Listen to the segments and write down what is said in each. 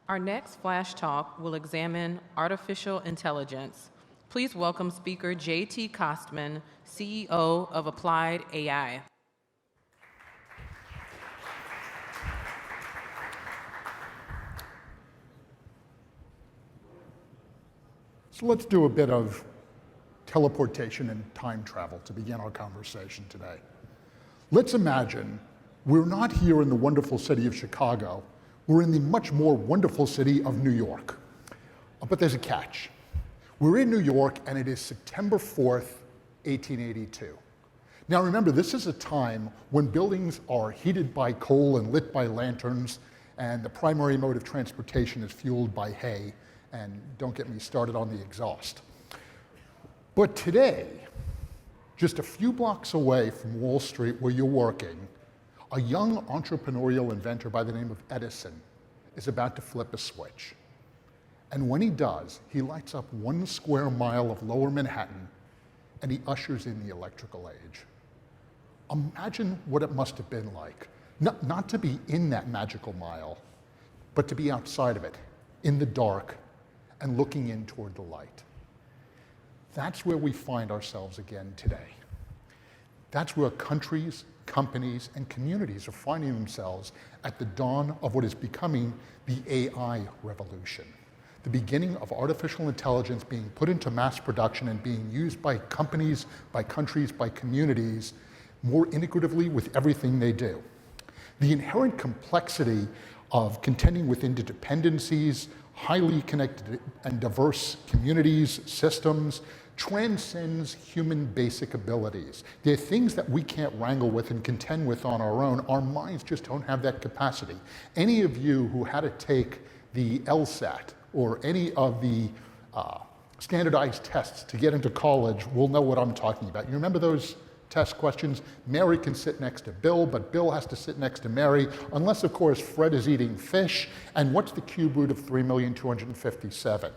Our next Flash Talk will examine artificial intelligence. Please welcome speaker J.T. Kostman, CEO of Applied AI. So let's do a bit of teleportation and time travel to begin our conversation today. Let's imagine we're not here in the wonderful city of Chicago, we're in the much more wonderful city of New York. But there's a catch. We're in New York and it is September 4th, 1882. Now remember, this is a time when buildings are heated by coal and lit by lanterns, and the primary mode of transportation is fueled by hay, and don't get me started on the exhaust. But today, just a few blocks away from Wall Street where you're working, a young entrepreneurial inventor by the name of Edison is about to flip a switch. And when he does, he lights up 1 square mile of lower Manhattan and he ushers in the electrical age. Imagine what it must have been like, not to be in that magical mile, but to be outside of it, in the dark, and looking in toward the light. That's where we find ourselves again today. That's where countries, companies, and communities are finding themselves at the dawn of what is becoming the AI revolution. The beginning of artificial intelligence being put into mass production and being used by companies, by countries, by communities more integratively with everything they do. The inherent complexity of contending with interdependencies, highly connected and diverse communities, systems, transcends human basic abilities. They're things that we can't wrangle with and contend with on our own. Our minds just don't have that capacity. Any of you who had to take the LSAT or any of the standardized tests to get into college will know what I'm talking about. You remember those test questions? Mary can sit next to Bill, but Bill has to sit next to Mary, unless of course Fred is eating fish. And what's the cube root of 3,257,000?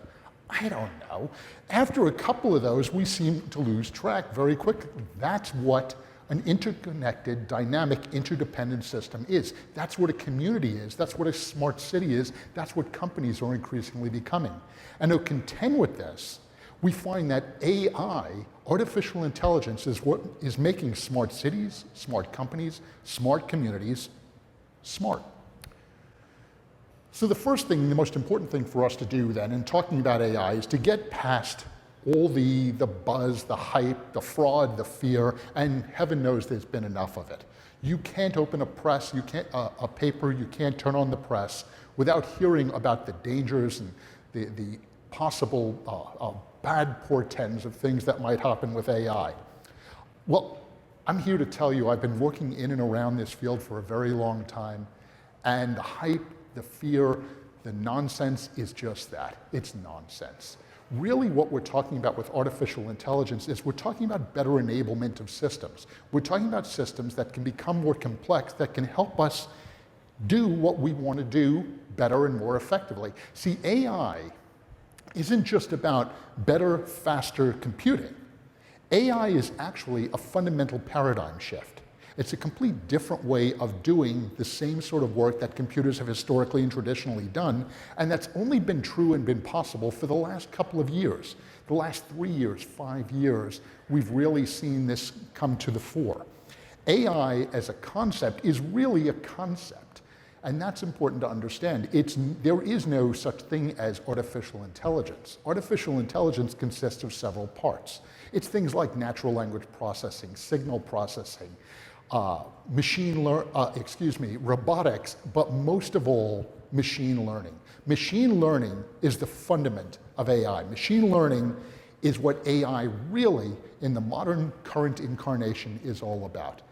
I don't know. After a couple of those, we seem to lose track very quickly. That's what an interconnected, dynamic, interdependent system is. That's what a community is. That's what a smart city is. That's what companies are increasingly becoming. And to contend with this, we find that AI, artificial intelligence, is what is making smart cities, smart companies, smart communities, smart. So the first thing, the most important thing for us to do then in talking about AI is to get past all the buzz, the hype, the fraud, the fear, and heaven knows there's been enough of it. You can't open a press, a paper, you can't turn on the press without hearing about the dangers and the possible bad portents of things that might happen with AI. Well, I'm here to tell you I've been working in and around this field for a very long time, and the hype, the fear, the nonsense is just that. It's nonsense. Really what we're talking about with artificial intelligence is we're talking about better enablement of systems. We're talking about systems that can become more complex, that can help us do what we want to do better and more effectively. See, AI isn't just about better, faster computing. AI is actually a fundamental paradigm shift. It's a complete different way of doing the same sort of work that computers have historically and traditionally done, and that's only been true and been possible for the last couple of years. The last 3 years, 5 years, we've really seen this come to the fore. AI as a concept is really a concept, and that's important to understand. There is no such thing as artificial intelligence. Artificial intelligence consists of several parts. It's things like natural language processing, signal processing, robotics, but most of all, machine learning. Machine learning is the fundament of AI. Machine learning is what AI really, in the modern current incarnation, is all about.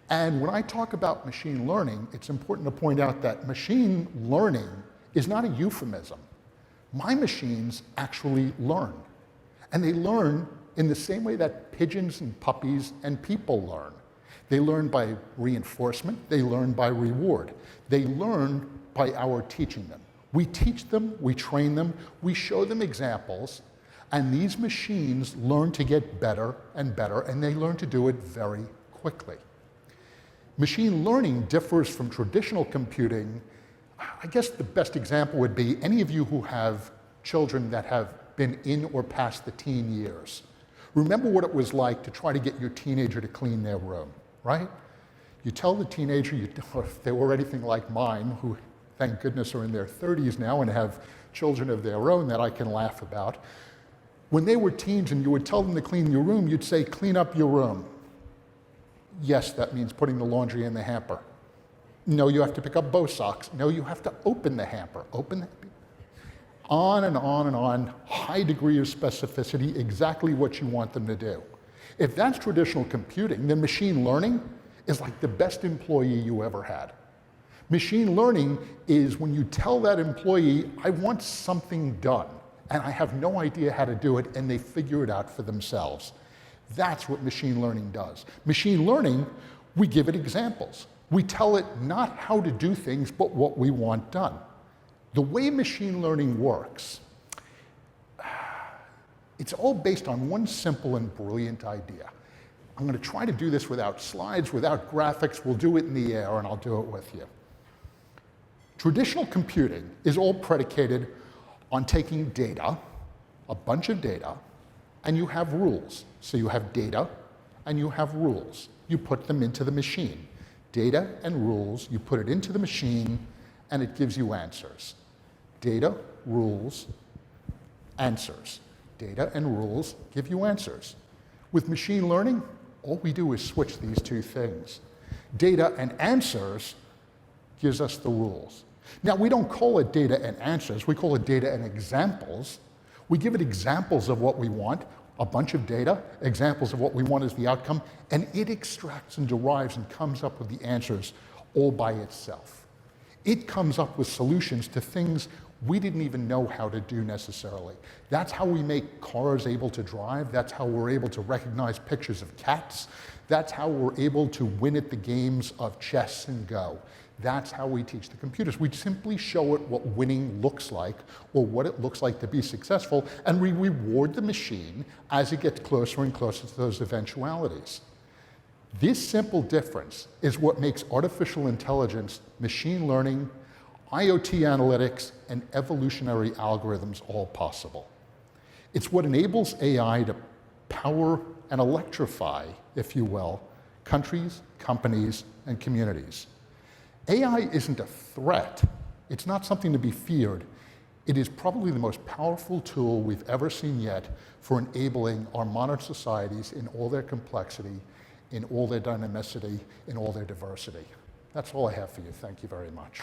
And when I talk about machine learning, it's important to point out that machine learning is not a euphemism. My machines actually learn. And they learn in the same way that pigeons and puppies and people learn. They learn by reinforcement, they learn by reward. They learn by our teaching them. We teach them, we train them, we show them examples, and these machines learn to get better, and they learn to do it very quickly. Machine learning differs from traditional computing I guess the best example would be any of you who have children that have been in or past the teen years. Remember what it was like to try to get your teenager to clean their room, right? You tell the teenager, if they were anything like mine, who thank goodness are in their 30s now and have children of their own that I can laugh about. When they were teens and you would tell them to clean your room, you'd say, clean up your room. Yes, that means putting the laundry in the hamper. No, you have to pick up both socks. No, you have to open the hamper. On and on and on, high degree of specificity, exactly what you want them to do. If that's traditional computing, then machine learning is like the best employee you ever had. Machine learning is when you tell that employee, I want something done, and I have no idea how to do it, and they figure it out for themselves. That's what machine learning does. Machine learning, we give it examples. We tell it not how to do things, but what we want done. The way machine learning works, it's all based on one simple and brilliant idea. I'm going to try to do this without slides, without graphics. We'll do it in the air, and I'll do it with you. Traditional computing is all predicated on taking data, a bunch of data, and you have rules. So you have data, and you have rules. You put them into the machine. Data and rules, you put it into the machine, and it gives you answers. Data, rules, answers. Data and rules give you answers. With machine learning, all we do is switch these two things. Data and answers gives us the rules. Now, we don't call it data and answers, we call it data and examples. We give it examples of what we want, a bunch of data, examples of what we want as the outcome, and it extracts and derives and comes up with the answers all by itself. It comes up with solutions to things we didn't even know how to do necessarily. That's how we make cars able to drive. That's how we're able to recognize pictures of cats. That's how we're able to win at the games of chess and Go. That's how we teach the computers. We simply show it what winning looks like or what it looks like to be successful, and we reward the machine as it gets closer and closer to those eventualities. This simple difference is what makes artificial intelligence, machine learning, IoT analytics, and evolutionary algorithms all possible. It's what enables AI to power and electrify, if you will, countries, companies, and communities. AI isn't a threat. It's not something to be feared. It is probably the most powerful tool we've ever seen yet for enabling our modern societies in all their complexity, in all their dynamicity, in all their diversity. That's all I have for you. Thank you very much.